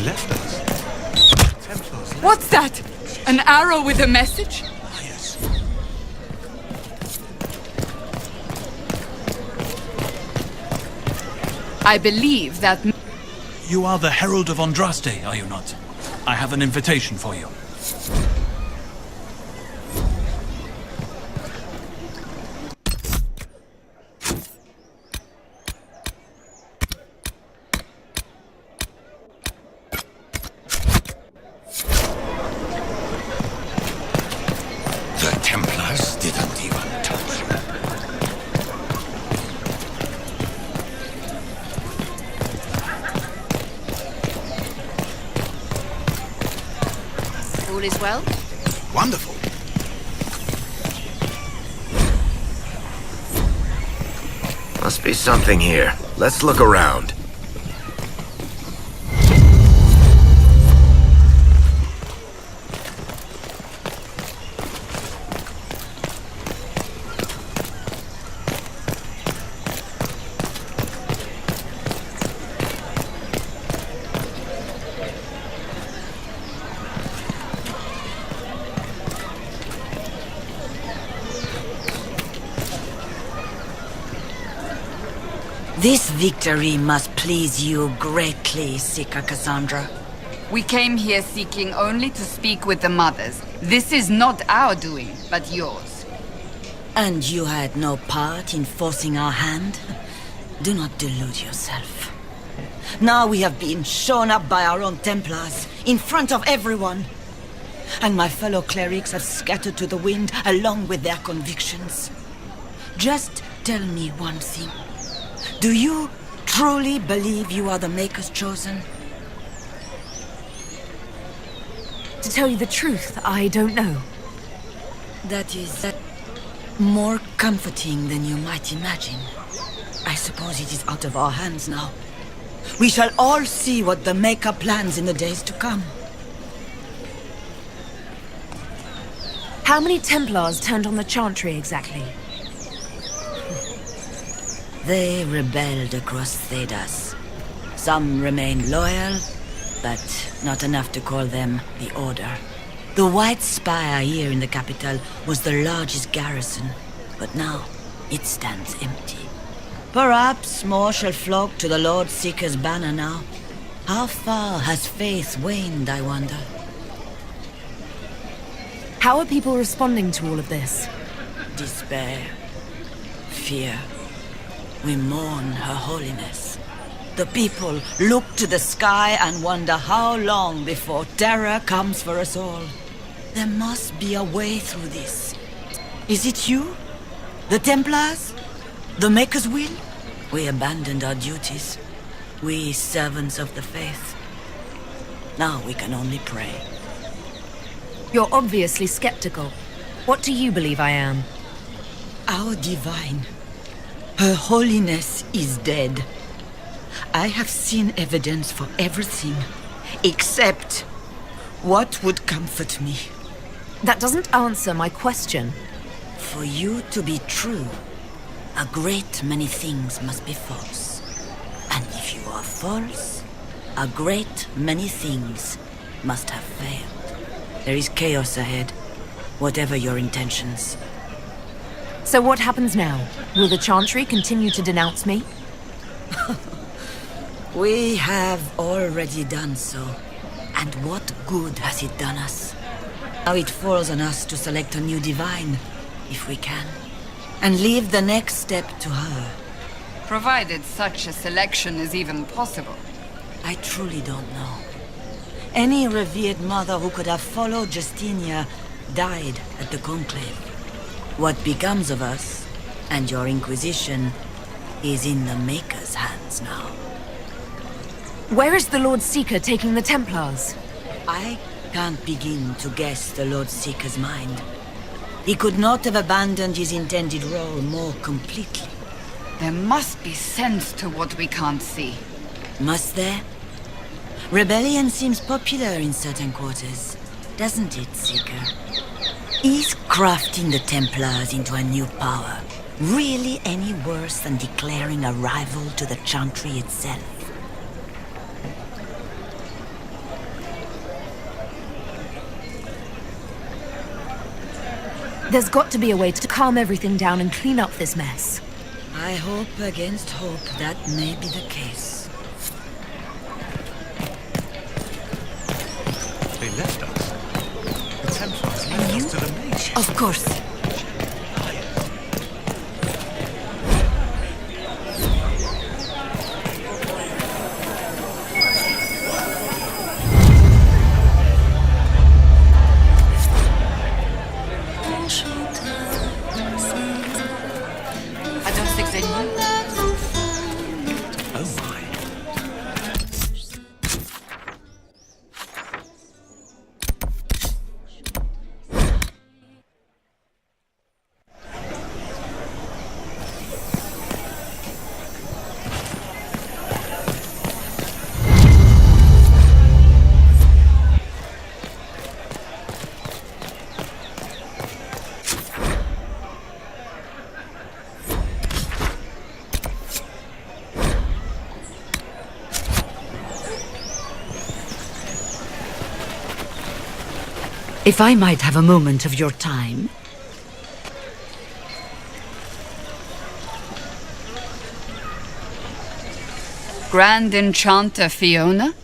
left us. Templars left. What's that? An arrow with a message? Ah, yes. I believe that... You are the Herald of Andraste, are you not? I have an invitation for you. The Templars didn't even touch you. All is well? Wonderful. Must be something here. Let's look around. This victory must please you greatly, Seeker Cassandra. We came here seeking only to speak with the mothers. This is not our doing, but yours. And you had no part in forcing our hand? Do not delude yourself. Now we have been shown up by our own Templars, in front of everyone. And my fellow clerics have scattered to the wind along with their convictions. Just tell me one thing. Do you truly believe you are the Maker's chosen? To tell you the truth, I don't know. That is more comforting than you might imagine. I suppose it is out of our hands now. We shall all see what the Maker plans in the days to come. How many Templars turned on the Chantry exactly? They rebelled across Thedas. Some remained loyal, but not enough to call them the Order. The White Spire here in the capital was the largest garrison, but now it stands empty. Perhaps more shall flock to the Lord Seeker's banner now. How far has faith waned, I wonder? How are people responding to all of this? Despair. Fear. We mourn Her Holiness. The people look to the sky and wonder how long before terror comes for us all. There must be a way through this. Is it you? The Templars? The Maker's will? We abandoned our duties. We servants of the faith. Now we can only pray. You're obviously skeptical. What do you believe I am? Our divine. Her Holiness is dead. I have seen evidence for everything, except what would comfort me. That doesn't answer my question. For you to be true, a great many things must be false. And if you are false, a great many things must have failed. There is chaos ahead, whatever your intentions. So what happens now? Will the Chantry continue to denounce me? We have already done so. And what good has it done us? Now it falls on us to select a new divine, if we can, and leave the next step to her. Provided such a selection is even possible. I truly don't know. Any revered mother who could have followed Justinia died at the Conclave. What becomes of us, and your Inquisition, is in the Maker's hands now. Where is the Lord Seeker taking the Templars? I can't begin to guess the Lord Seeker's mind. He could not have abandoned his intended role more completely. There must be sense to what we can't see. Must there? Rebellion seems popular in certain quarters, doesn't it, Seeker? Is crafting the Templars into a new power really any worse than declaring a rival to the Chantry itself? There's got to be a way to calm everything down and clean up this mess. I hope against hope that may be the case. They left us. The Templars left us to the mage. Of course. I don't think they knew. Oh my. If I might have a moment of your time. Grand Enchanter Fiona?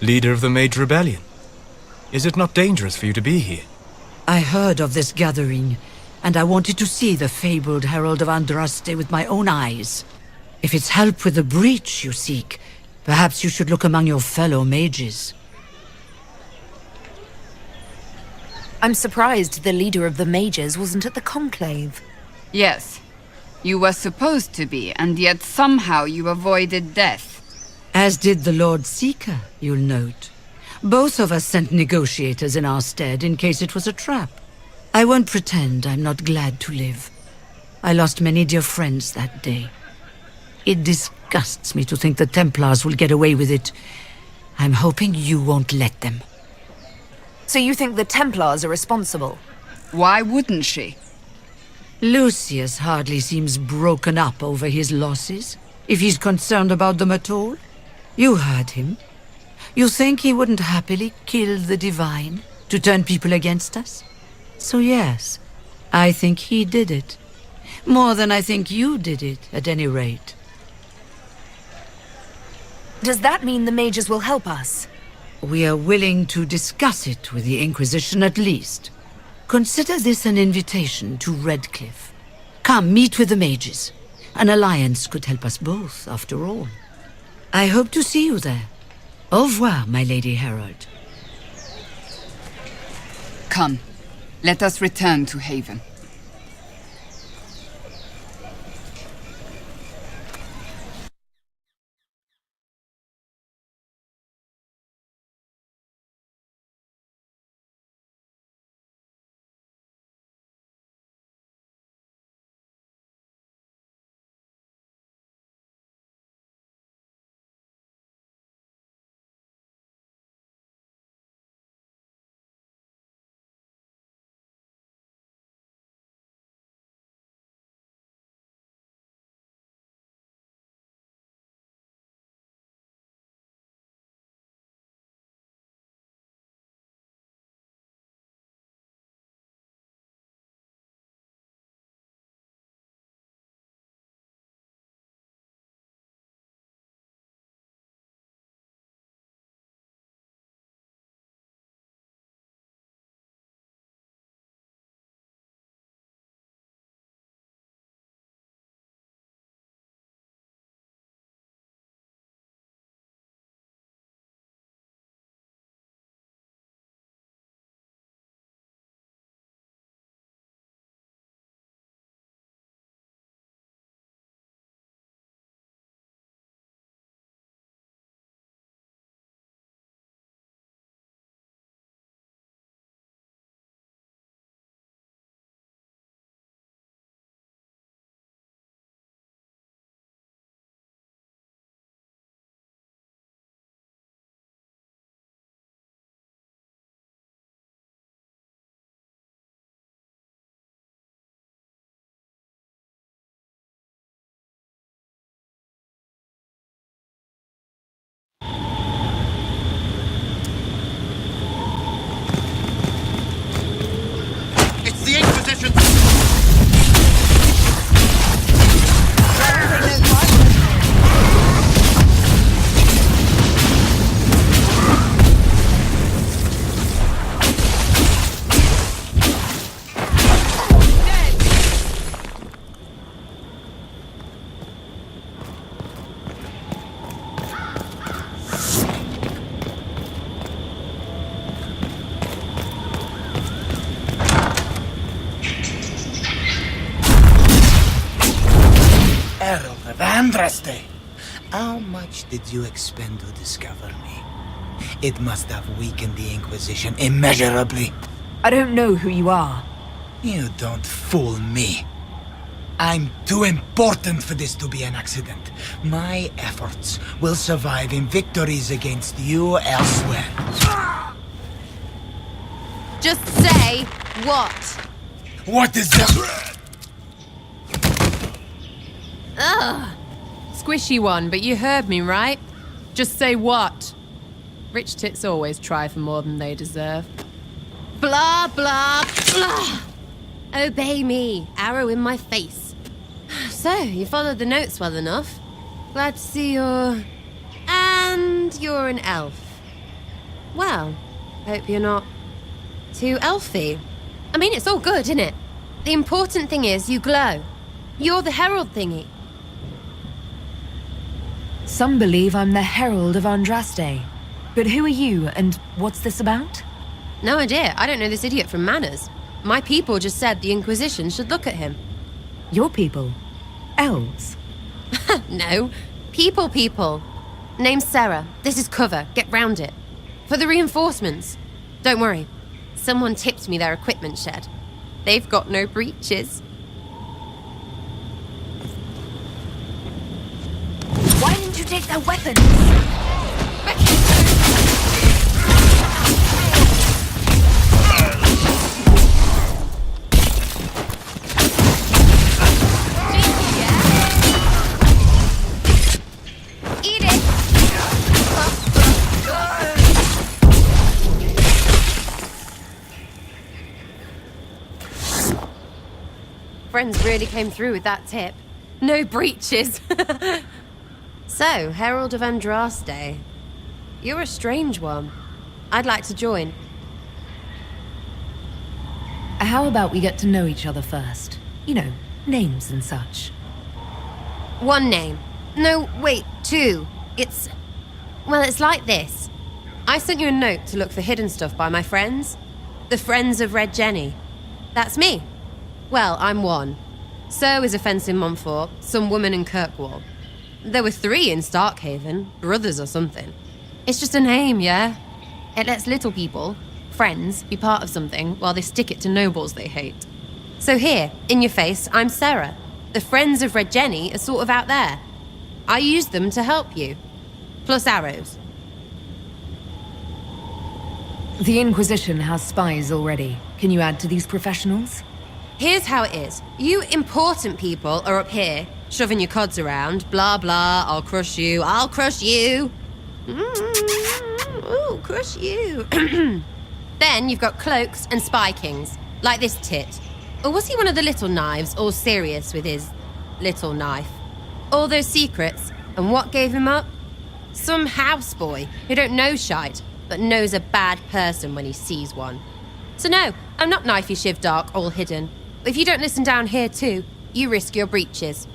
Leader of the Mage Rebellion. Is it not dangerous for you to be here? I heard of this gathering, and I wanted to see the fabled Herald of Andraste with my own eyes. If it's help with the breach you seek, perhaps you should look among your fellow mages. I'm surprised the leader of the mages wasn't at the conclave. Yes. You were supposed to be, and yet somehow you avoided death. As did the Lord Seeker, you'll note. Both of us sent negotiators in our stead in case it was a trap. I won't pretend I'm not glad to live. I lost many dear friends that day. It disgusts me to think the Templars will get away with it. I'm hoping you won't let them. So you think the Templars are responsible? Why wouldn't she? Lucius hardly seems broken up over his losses, if he's concerned about them at all. You heard him. You think he wouldn't happily kill the Divine to turn people against us? So yes, I think he did it. More than I think you did it, at any rate. Does that mean the mages will help us? We are willing to discuss it with the Inquisition at least. Consider this an invitation to Redcliffe. Come, meet with the mages. An alliance could help us both, after all. I hope to see you there. Au revoir, my Lady Herald. Come, let us return to Haven. Andraste! How much did you expend to discover me? It must have weakened the Inquisition immeasurably. I don't know who you are. You don't fool me. I'm too important for this to be an accident. My efforts will survive in victories against you elsewhere. Just say what? What is that? Ugh. Squishy one, but you heard me, right? Just say what? Rich tits always try for more than they deserve. Blah, blah, blah. Obey me. Arrow in my face. So, you followed the notes well enough. Glad to see you're... And you're an elf. Well, hope you're not too elfy. I mean, it's all good, isn't it? The important thing is you glow. You're the herald thingy. Some believe I'm the Herald of Andraste. But who are you, and what's this about? No idea. I don't know this idiot from Manners. My people just said the Inquisition should look at him. Your people? Elves? No. People. Name's Sarah. This is cover. Get round it. For the reinforcements. Don't worry. Someone tipped me their equipment shed. They've got no breaches. Why didn't you take their weapons? Eat it! Friends really came through with that tip. No breaches. So, Herald of Andraste. You're a strange one. I'd like to join. How about we get to know each other first? You know, names and such. One name. No, wait, two. Well, it's like this. I sent you a note to look for hidden stuff by my friends. The Friends of Red Jenny. That's me. Well, I'm one. So is a fence in Montfort, some woman in Kirkwall. There were 3 in Starkhaven, brothers or something. It's just a name, yeah? It lets little people, friends, be part of something while they stick it to nobles they hate. So here, in your face, I'm Sarah. The Friends of Red Jenny are sort of out there. I use them to help you. Plus arrows. The Inquisition has spies already. Can you add to these professionals? Here's how it is. You important people are up here, shoving your cods around. Blah, blah, I'll crush you. Ooh, crush you. Then you've got cloaks and spy kings, like this tit. Or was he one of the little knives, all serious with his little knife? All those secrets, and what gave him up? Some houseboy who don't know shite, but knows a bad person when he sees one. So no, I'm not knifey shiv dark, all hidden. If you don't listen down here too, you risk your breeches.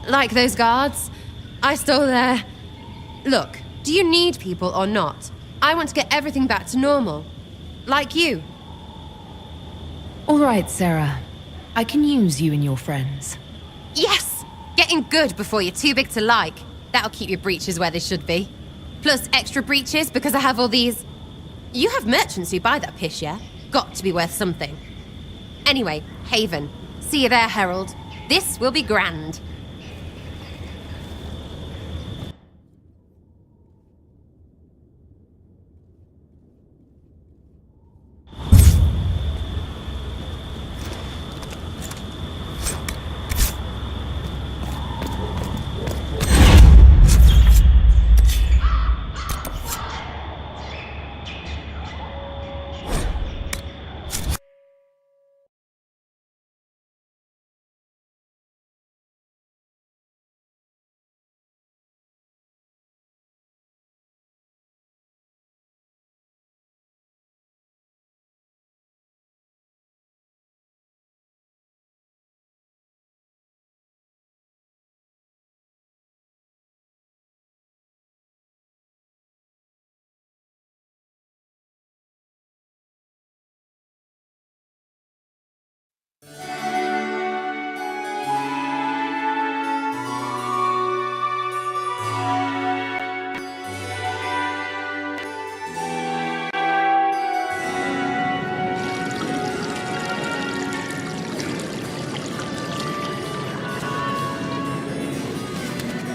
Like those guards, I stole their... Look, do you need people or not? I want to get everything back to normal. Like you. All right, Sarah. I can use you and your friends. Yes! Getting good before you're too big to like. That'll keep your breeches where they should be. Plus extra breeches because I have all these... You have merchants who buy that pish, yeah? Got to be worth something. Anyway, Haven. See you there, Herald. This will be grand.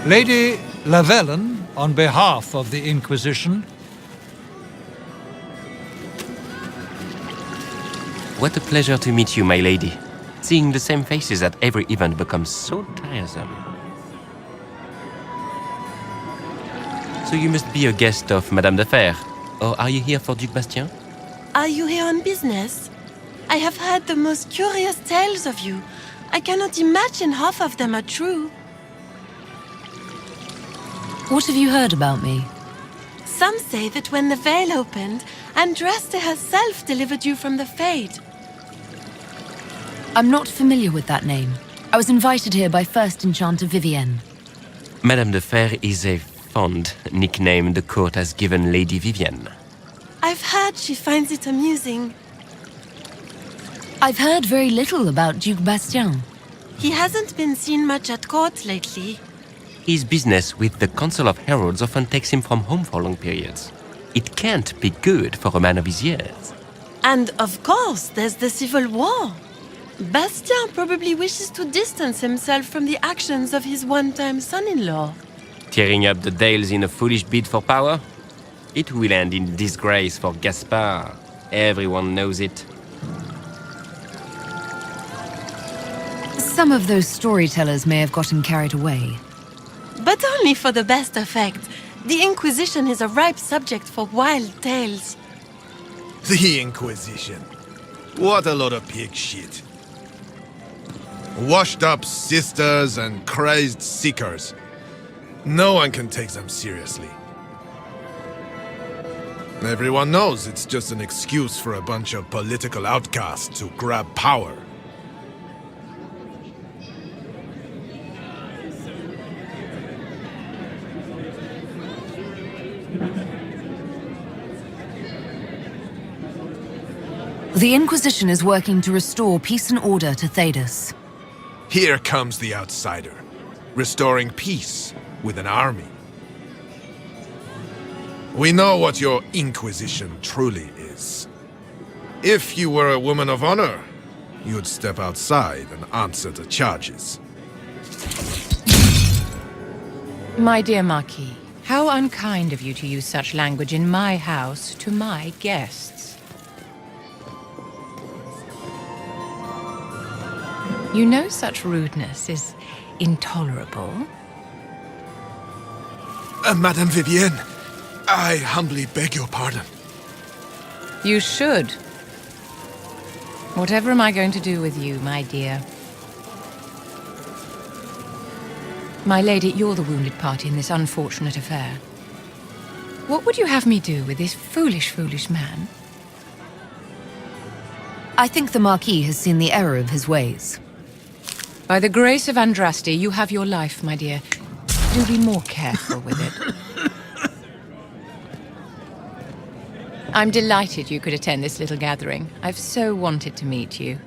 Lady Lavellen, on behalf of the Inquisition. What a pleasure to meet you, my lady. Seeing the same faces at every event becomes so tiresome. So you must be a guest of Madame de Fer, or are you here for Duc Bastien? Are you here on business? I have heard the most curious tales of you. I cannot imagine half of them are true. What have you heard about me? Some say that when the veil opened, Andraste herself delivered you from the Fade. I'm not familiar with that name. I was invited here by First Enchanter Vivienne. Madame de Fer is a fond nickname the court has given Lady Vivienne. I've heard she finds it amusing. I've heard very little about Duc Bastien. He hasn't been seen much at court lately. His business with the Council of Heralds often takes him from home for long periods. It can't be good for a man of his years. And of course, there's the civil war. Bastien probably wishes to distance himself from the actions of his one-time son-in-law. Tearing up the Dales in a foolish bid for power? It will end in disgrace for Gaspard. Everyone knows it. Some of those storytellers may have gotten carried away. But only for the best effect. The Inquisition is a ripe subject for wild tales. The Inquisition. What a lot of pig shit. Washed up sisters and crazed seekers. No one can take them seriously. Everyone knows it's just an excuse for a bunch of political outcasts to grab power. The Inquisition is working to restore peace and order to Thedas. Here comes the outsider, restoring peace with an army. We know what your Inquisition truly is. If you were a woman of honor, you'd step outside and answer the charges. My dear Marquis, how unkind of you to use such language in my house to my guests. You know such rudeness is intolerable. Madame Vivienne, I humbly beg your pardon. You should. Whatever am I going to do with you, my dear? My lady, you're the wounded party in this unfortunate affair. What would you have me do with this foolish, foolish man? I think the Marquis has seen the error of his ways. By the grace of Andraste, you have your life, my dear. Do be more careful with it. I'm delighted you could attend this little gathering. I've so wanted to meet you.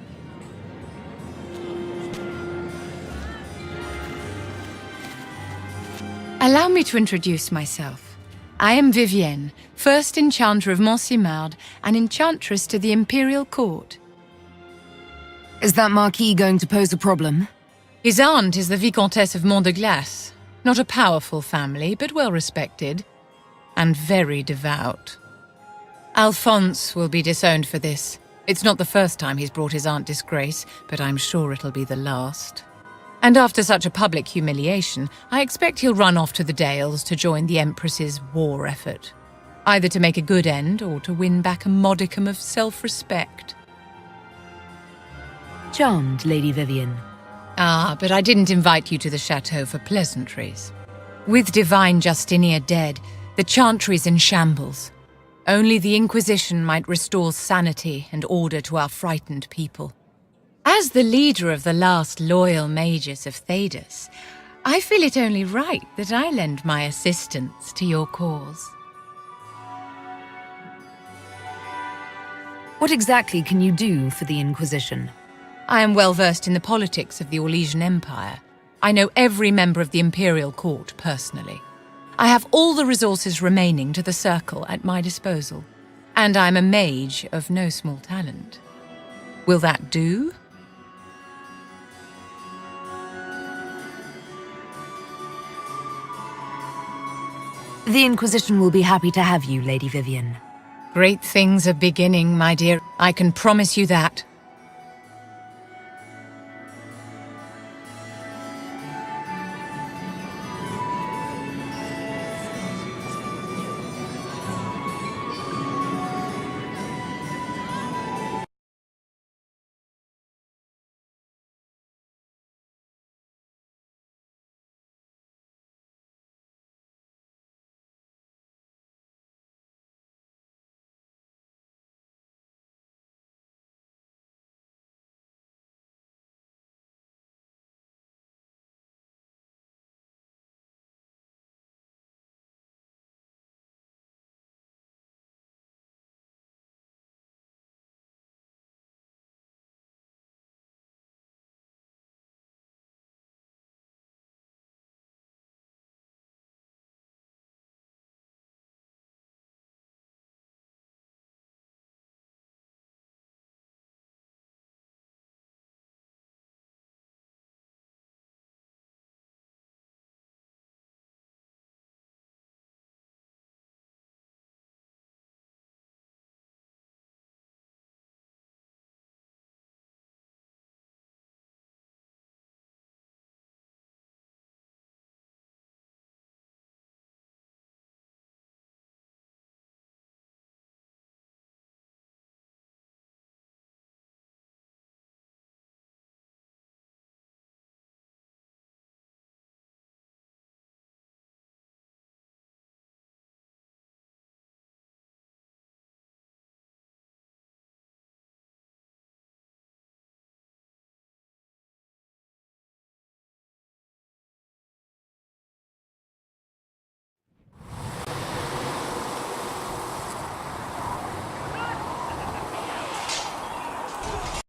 Allow me to introduce myself. I am Vivienne, first Enchanter of Montsimard and Enchantress to the Imperial Court. Is that Marquis going to pose a problem? His aunt is the Vicomtesse of Mont de Glace. Not a powerful family, but well respected. And very devout. Alphonse will be disowned for this. It's not the first time he's brought his aunt disgrace, but I'm sure it'll be the last. And after such a public humiliation, I expect he'll run off to the Dales to join the Empress's war effort. Either to make a good end, or to win back a modicum of self-respect. Charmed, Lady Vivienne. Ah, but I didn't invite you to the chateau for pleasantries. With divine Justinia dead, the Chantry's in shambles. Only the Inquisition might restore sanity and order to our frightened people. As the leader of the last loyal mages of Thedas, I feel it only right that I lend my assistance to your cause. What exactly can you do for the Inquisition? I am well versed in the politics of the Orlesian Empire. I know every member of the Imperial Court personally. I have all the resources remaining to the Circle at my disposal. And I'm a mage of no small talent. Will that do? The Inquisition will be happy to have you, Lady Vivian. Great things are beginning, my dear. I can promise you that.